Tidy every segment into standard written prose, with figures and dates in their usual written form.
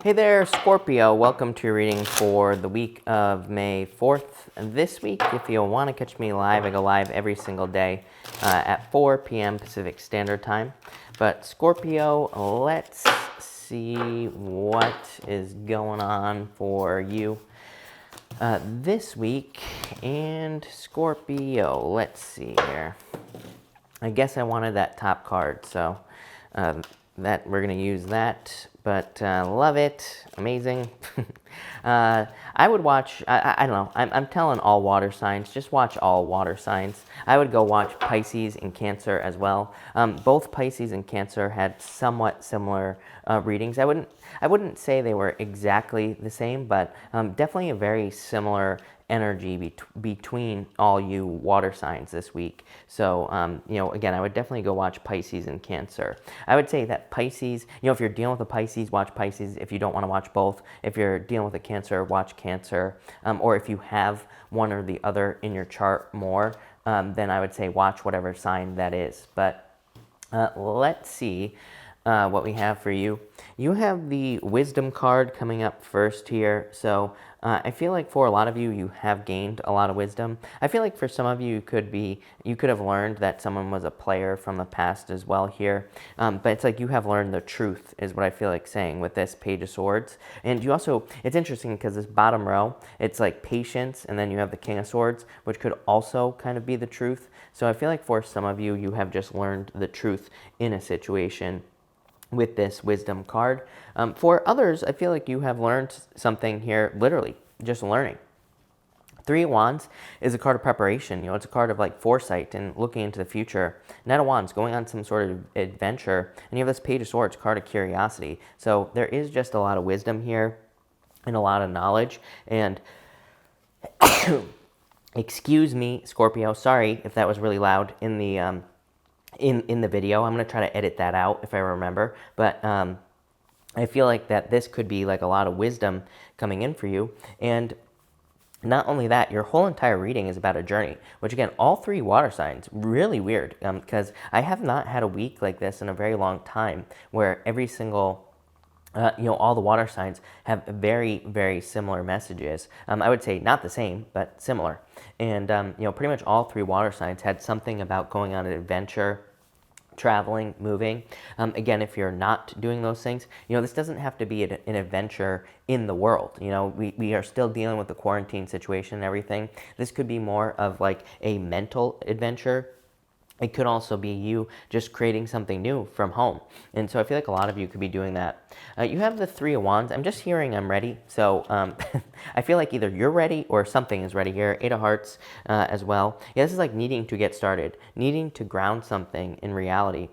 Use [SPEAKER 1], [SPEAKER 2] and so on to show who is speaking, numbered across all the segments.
[SPEAKER 1] Hey there, Scorpio. Welcome to your reading for the week of May 4th. This week, if you want to catch me live, I go live every single day at 4 p.m. Pacific Standard Time. But Scorpio, let's see what is going on for you this week. And Scorpio, let's see here. I guess I wanted that top card, so that we're going to use that. But love it, amazing. I would watch, I don't know, I'm telling all water signs, just watch all water signs. I would go watch Pisces and Cancer as well. Both Pisces and Cancer had somewhat similar readings. I wouldn't say they were exactly the same, but definitely a very similar energy between all you water signs this week. So, again, I would definitely go watch Pisces and Cancer. I would say that Pisces, if you're dealing with a Pisces, watch Pisces. If you don't want to watch both, if you're dealing with a Cancer, watch Cancer. Or if you have one or the other in your chart more, then I would say watch whatever sign that is. But let's see what we have for you. You have the Wisdom card coming up first here. So I feel like for a lot of you, you have gained a lot of wisdom. I feel like for some of you, you could have learned that someone was a player from the past as well here. But it's like you have learned the truth is what I feel like saying with this Page of Swords. And you also, it's interesting because this bottom row, it's like patience, and then you have the King of Swords, which could also kind of be the truth. So I feel like for some of you, you have just learned the truth in a situation with this Wisdom card. For others, I feel like you have learned something here, literally, just learning. Three of Wands is a card of preparation. It's a card of like foresight and looking into the future. Knight of Wands, going on some sort of adventure. And you have this Page of Swords, card of curiosity. So there is just a lot of wisdom here and a lot of knowledge. And excuse me, Scorpio, sorry if that was really loud in the in the video. I'm going to try to edit that out if I remember. But I feel like that this could be like a lot of wisdom coming in for you. And not only that, your whole entire reading is about a journey, which again, all three water signs, really weird, because I have not had a week like this in a very long time where every single all the water signs have very, very similar messages. I would say not the same, but similar. And, pretty much all three water signs had something about going on an adventure, traveling, moving. Again, if you're not doing those things, this doesn't have to be an adventure in the world. We are still dealing with the quarantine situation and everything. This could be more of like a mental adventure. It could also be you just creating something new from home. And so I feel like a lot of you could be doing that. You have the Three of Wands. I'm just hearing I'm ready. So I feel like either you're ready or something is ready here. Eight of Hearts as well. Yeah, this is like needing to get started, needing to ground something in reality.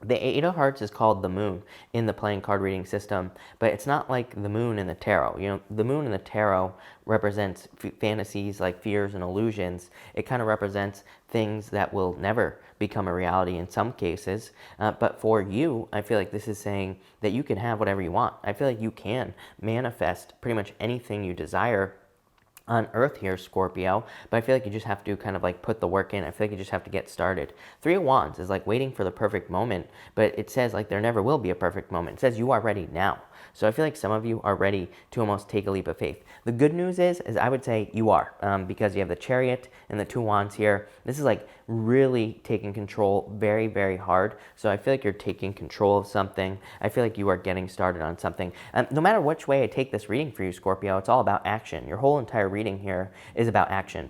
[SPEAKER 1] The Eight of Hearts is called the moon in the playing card reading system, but it's not like the moon in the tarot. The moon in the tarot represents fantasies like fears and illusions. It kind of represents things that will never become a reality in some cases. But for you, I feel like this is saying that you can have whatever you want. I feel like you can manifest pretty much anything you desire on Earth here, Scorpio, but I feel like you just have to kind of like put the work in. I feel like you just have to get started. Three of Wands is like waiting for the perfect moment, but it says like there never will be a perfect moment. It says you are ready now. So I feel like some of you are ready to almost take a leap of faith. The good news is I would say you are, because you have the Chariot and the Two Wands here. This is like really taking control very, very hard. So I feel like you're taking control of something. I feel like you are getting started on something. No matter which way I take this reading for you, Scorpio, it's all about action. Your whole entire reading here is about action.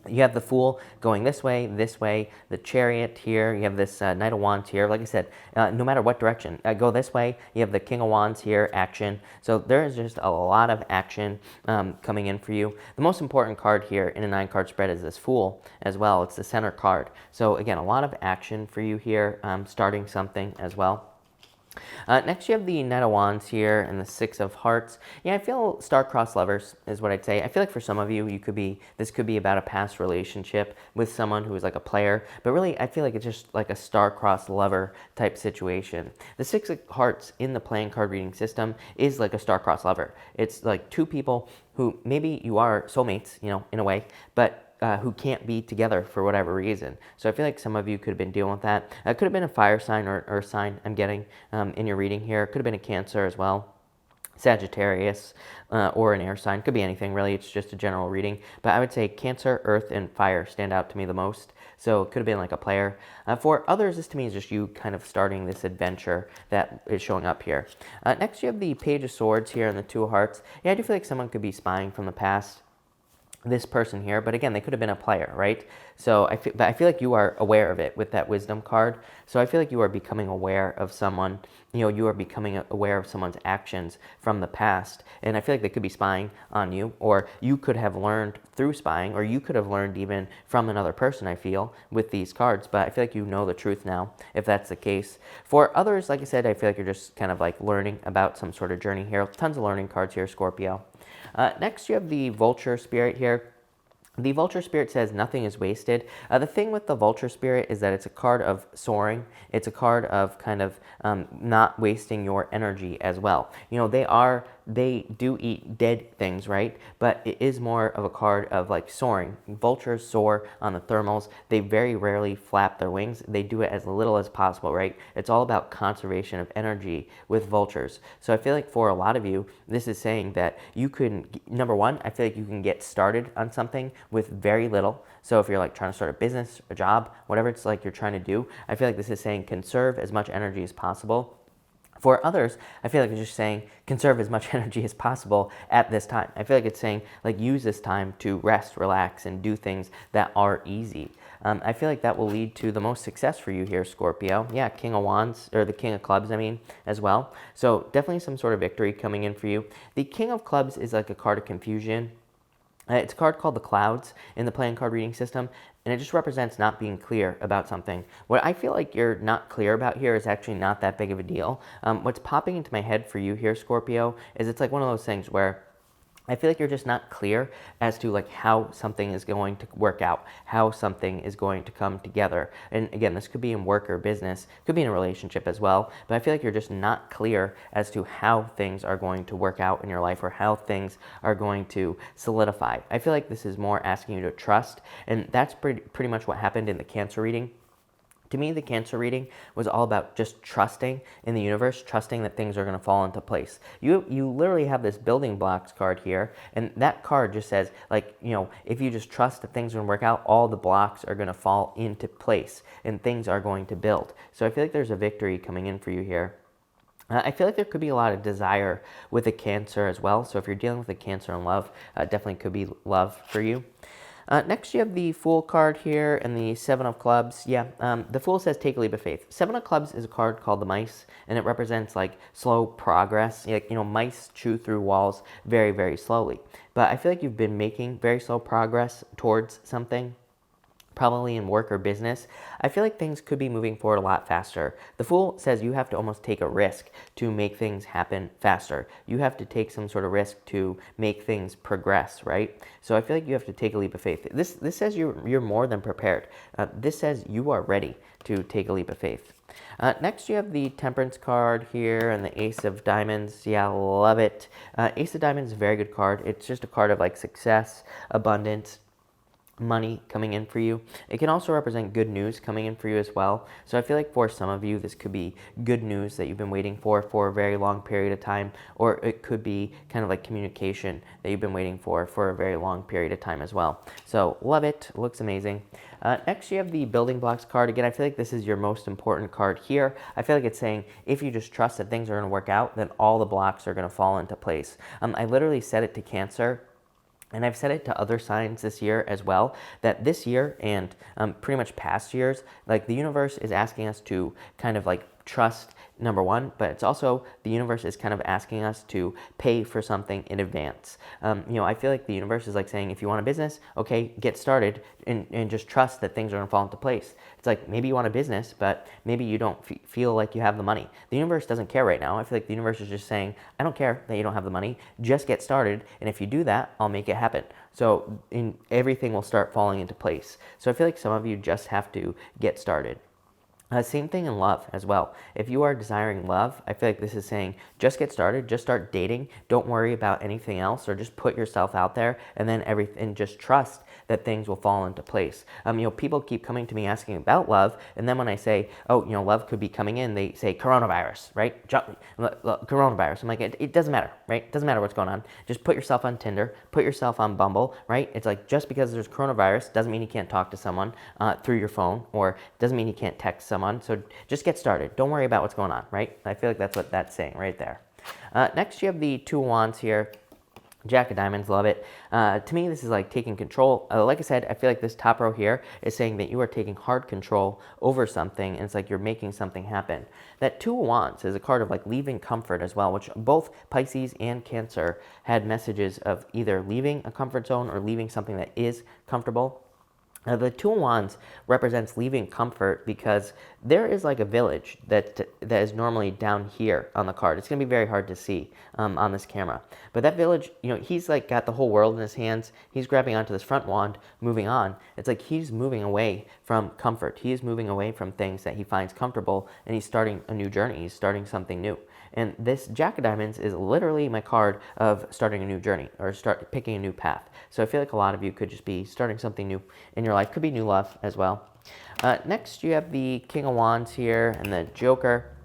[SPEAKER 1] You have the Fool going this way, the Chariot here, you have this Knight of Wands here. Like I said, no matter what direction, go this way, you have the King of Wands here, action. So there is just a lot of action coming in for you. The most important card here in a 9-card spread is this Fool as well. It's the center card. So again, a lot of action for you here, starting something as well. Next, you have the Knight of Wands here and the Six of Hearts. Yeah, I feel star-crossed lovers is what I'd say. I feel like for some of you, this could be about a past relationship with someone who is like a player, but really, I feel like it's just like a star-crossed lover type situation. The Six of Hearts in the playing card reading system is like a star-crossed lover. It's like two people who maybe you are soulmates, in a way, but who can't be together for whatever reason. So I feel like some of you could have been dealing with that. It could have been a fire sign or earth sign I'm getting in your reading here. It could have been a Cancer as well. Sagittarius, or an air sign. Could be anything, really. It's just a general reading. But I would say Cancer, Earth, and Fire stand out to me the most. So it could have been like a player. For others, this to me is just you kind of starting this adventure that is showing up here. Next, you have the Page of Swords here and the Two of Hearts. Yeah, I do feel like someone could be spying from the past, this person here, but again, they could have been a player, right? So I feel like you are aware of it with that wisdom card. So I feel like you are becoming aware of someone, you are becoming aware of someone's actions from the past. And I feel like they could be spying on you, or you could have learned through spying, or you could have learned even from another person, I feel, with these cards. But I feel like you know the truth now, if that's the case. For others, like I said, I feel like you're just kind of like learning about some sort of journey here. Tons of learning cards here, Scorpio. Next, you have the Vulture Spirit here. The Vulture Spirit says nothing is wasted. The thing with the Vulture Spirit is that it's a card of soaring. It's a card of kind of not wasting your energy as well. They do eat dead things, right? But it is more of a card of like soaring. Vultures soar on the thermals. They very rarely flap their wings. They do it as little as possible, right? It's all about conservation of energy with vultures. So I feel like for a lot of you, this is saying that you can, number one, I feel like you can get started on something with very little. So if you're like trying to start a business, a job, whatever it's like you're trying to do, I feel like this is saying conserve as much energy as possible. For others, I feel like it's just saying conserve as much energy as possible at this time. I feel like it's saying like use this time to rest, relax, and do things that are easy. I feel like that will lead to the most success for you here, Scorpio. Yeah, King of Wands, or the King of Clubs, I mean, as well. So definitely some sort of victory coming in for you. The King of Clubs is like a card of confusion. It's a card called the Clouds in the playing card reading system, and it just represents not being clear about something. What I feel like you're not clear about here is actually not that big of a deal. What's popping into my head for you here, Scorpio, is it's like one of those things where I feel like you're just not clear as to like how something is going to work out, how something is going to come together. And again, this could be in work or business, could be in a relationship as well, but I feel like you're just not clear as to how things are going to work out in your life or how things are going to solidify. I feel like this is more asking you to trust, and that's pretty much what happened in the Cancer reading. To me, the Cancer reading was all about just trusting in the universe, trusting that things are going to fall into place. You literally have this building blocks card here, and that card just says, like, if you just trust that things are going to work out, all the blocks are going to fall into place, and things are going to build. So I feel like there's a victory coming in for you here. I feel like there could be a lot of desire with a Cancer as well. So if you're dealing with a Cancer in love, definitely could be love for you. Next, you have the Fool card here and the Seven of Clubs. Yeah, the Fool says take a leap of faith. Seven of Clubs is a card called the Mice, and it represents like slow progress. Like, mice chew through walls very, very slowly. But I feel like you've been making very slow progress towards something, probably in work or business. I feel like things could be moving forward a lot faster. The Fool says you have to almost take a risk to make things happen faster. You have to take some sort of risk to make things progress, right? So I feel like you have to take a leap of faith. This says you're more than prepared. This says you are ready to take a leap of faith. Next, you have the Temperance card here and the Ace of Diamonds. Yeah, love it. Ace of Diamonds is a very good card. It's just a card of like success, abundance, money coming in for you. It can also represent good news coming in for you as well. So I feel like for some of you, this could be good news that you've been waiting for a very long period of time, or it could be kind of like communication that you've been waiting for a very long period of time as well. So love it. Looks amazing. Next, you have the Building Blocks card. Again, I feel like this is your most important card here. I feel like it's saying if you just trust that things are going to work out, then all the blocks are going to fall into place. I literally said it to Cancer, and I've said it to other signs this year as well, that this year and pretty much past years, like the universe is asking us to kind of like trust, number one, but it's also the universe is kind of asking us to pay for something in advance. I feel like the universe is like saying, if you want a business, okay, get started and just trust that things are going to fall into place. It's like maybe you want a business, but maybe you don't feel like you have the money. The universe doesn't care right now. I feel like the universe is just saying, I don't care that you don't have the money. Just get started, and if you do that, I'll make it happen. So everything will start falling into place. So I feel like some of you just have to get started. Same thing in love as well. If you are desiring love, I feel like this is saying just get started, just start dating. Don't worry about anything else, or just put yourself out there, and then everything. Just trust that things will fall into place. People keep coming to me asking about love, and then when I say, oh, love could be coming in, they say coronavirus, right? Coronavirus. I'm like, it doesn't matter, right? It doesn't matter what's going on. Just put yourself on Tinder, put yourself on Bumble, right? It's like just because there's coronavirus doesn't mean you can't talk to someone through your phone, or doesn't mean you can't text someone. So just get started. Don't worry about what's going on, right? I feel like that's what that's saying right there. Next, you have the Two of Wands here. Jack of Diamonds, love it. To me, this is like taking control. Like I said, I feel like this top row here is saying that you are taking hard control over something, and it's like you're making something happen. That Two of Wands is a card of like leaving comfort as well, which both Pisces and Cancer had messages of either leaving a comfort zone or leaving something that is comfortable. The Two of Wands represents leaving comfort because there is like a village that is normally down here on the card. It's going to be very hard to see on this camera. But that village, he's like got the whole world in his hands. He's grabbing onto this front wand, moving on. It's like he's moving away from comfort. He is moving away from things that he finds comfortable, and he's starting a new journey. He's starting something new. And this Jack of Diamonds is literally my card of starting a new journey, or picking a new path. So I feel like a lot of you could just be starting something new in your life. Could be new love as well. Next, you have the King of Wands here and the Joker.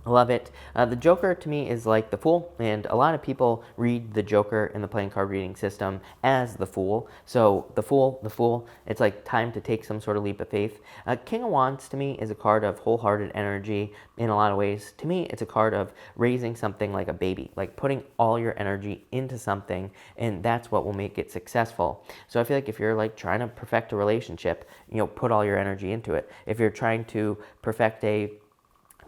[SPEAKER 1] I love it. The Joker to me is like the Fool, and a lot of people read the Joker in the playing card reading system as the Fool. So the Fool, it's like time to take some sort of leap of faith. King of Wands to me is a card of wholehearted energy in a lot of ways. To me, it's a card of raising something like a baby, like putting all your energy into something, and that's what will make it successful. So I feel like if you're like trying to perfect a relationship, put all your energy into it. If you're trying to perfect a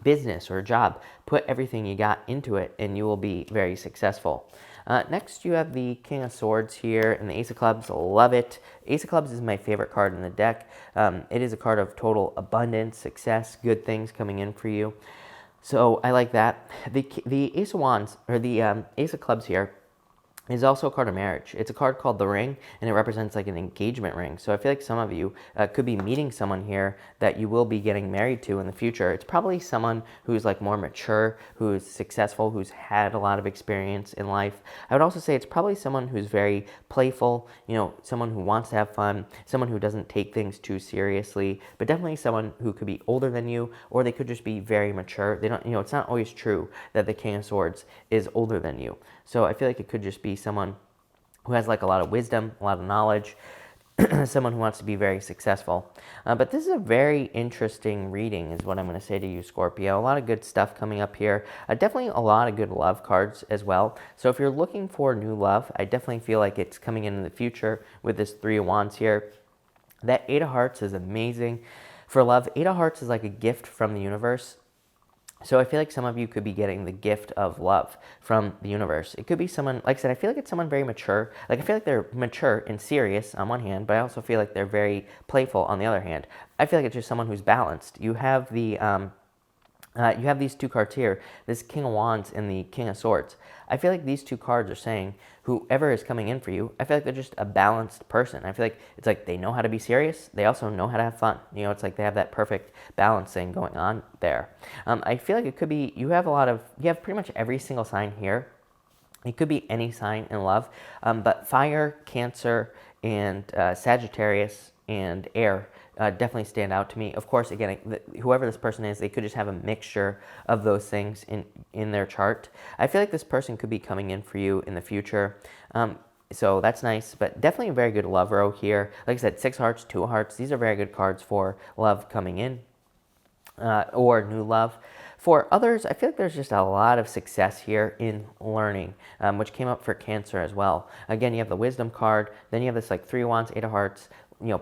[SPEAKER 1] business or a job, put everything you got into it, and you will be very successful. Next, you have the King of Swords here and the Ace of Clubs. Love it. Ace of Clubs is my favorite card in the deck. It is a card of total abundance, success, good things coming in for you. So I like that. The Ace of Wands, or the Ace of Clubs here, is also a card of marriage. It's a card called the Ring, and it represents like an engagement ring. So I feel like some of you could be meeting someone here that you will be getting married to in the future. It's probably someone who's like more mature, who's successful, who's had a lot of experience in life. I would also say it's probably someone who's very playful, someone who wants to have fun, someone who doesn't take things too seriously, but definitely someone who could be older than you, or they could just be very mature. They don't, it's not always true that the King of Swords is older than you. So I feel like it could just be someone who has like a lot of wisdom, a lot of knowledge, someone who wants to be very successful. But this is a very interesting reading is what I'm going to say to you, Scorpio. A lot of good stuff coming up here. Definitely a lot of good love cards as well. So if you're looking for new love, I definitely feel like it's coming in the future with this Three of Wands here. That Eight of Hearts is amazing for love. Eight of Hearts is like a gift from the universe. So I feel like some of you could be getting the gift of love from the universe. It could be someone, like I said, I feel like it's someone very mature. Like I feel like they're mature and serious on one hand, but I also feel like they're very playful on the other hand. I feel like it's just someone who's balanced. You have the you have these two cards here, this King of Wands and the King of Swords. I feel like these two cards are saying whoever is coming in for you, I feel like they're just a balanced person. I feel like it's like they know how to be serious. They also know how to have fun. It's like they have that perfect balance thing going on there. I feel like it could be, you have pretty much every single sign here. It could be any sign in love, but fire, Cancer, and Sagittarius, and air definitely stand out to me. Of course, again, whoever this person is, they could just have a mixture of those things in their chart. I feel like this person could be coming in for you in the future. So that's nice, but definitely a very good love row here. Like I said, 6 hearts, 2 hearts. These are very good cards for love coming in or new love. For others, I feel like there's just a lot of success here in learning, which came up for Cancer as well. Again, you have the Wisdom card, then you have this like 3 of Wands, 8 of Hearts,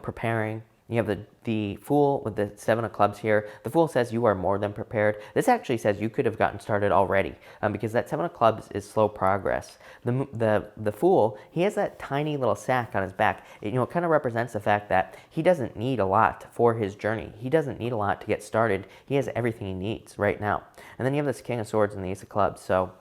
[SPEAKER 1] preparing. You have the Fool with the 7 of Clubs here. The Fool says you are more than prepared. This actually says you could have gotten started already because that 7 of Clubs is slow progress. The Fool, he has that tiny little sack on his back. It kind of represents the fact that he doesn't need a lot for his journey. He doesn't need a lot to get started. He has everything he needs right now. And then you have this King of Swords and the Ace of Clubs. So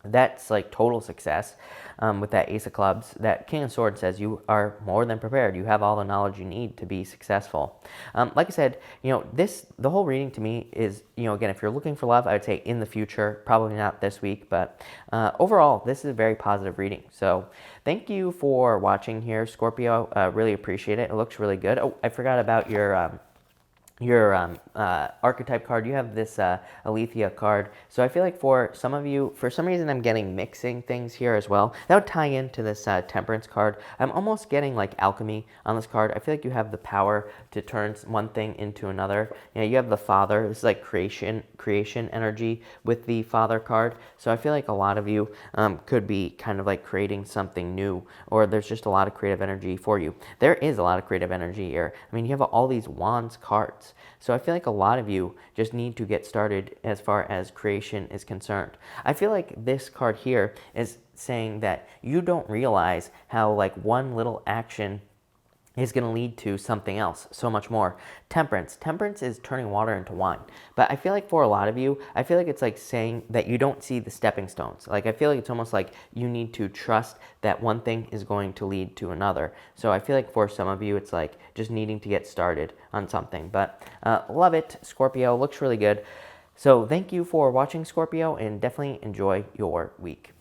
[SPEAKER 1] that's like total success. With that Ace of Clubs, that King of Swords says you are more than prepared. You have all the knowledge you need to be successful. Like I said, the whole reading to me is, again, if you're looking for love, I would say in the future, probably not this week, but overall, this is a very positive reading. So thank you for watching here, Scorpio. Really appreciate it. It looks really good. Oh, I forgot about your archetype card. You have this Alethea card. So I feel like for some of you, for some reason, I'm getting mixing things here as well. That would tie into this Temperance card. I'm almost getting like alchemy on this card. I feel like you have the power to turn one thing into another. You have the Father. This is like creation energy with the Father card. So I feel like a lot of you could be kind of like creating something new, or there's just a lot of creative energy for you. There is a lot of creative energy here. I mean, you have all these Wands cards. So I feel like a lot of you just need to get started as far as creation is concerned. I feel like this card here is saying that you don't realize how like one little action is going to lead to something else, so much more. Temperance is turning water into wine. But I feel like for a lot of you, I feel like it's like saying that you don't see the stepping stones. Like I feel like it's almost like you need to trust that one thing is going to lead to another. So I feel like for some of you, it's like just needing to get started on something. But love it, Scorpio. Looks really good. So thank you for watching, Scorpio, and definitely enjoy your week.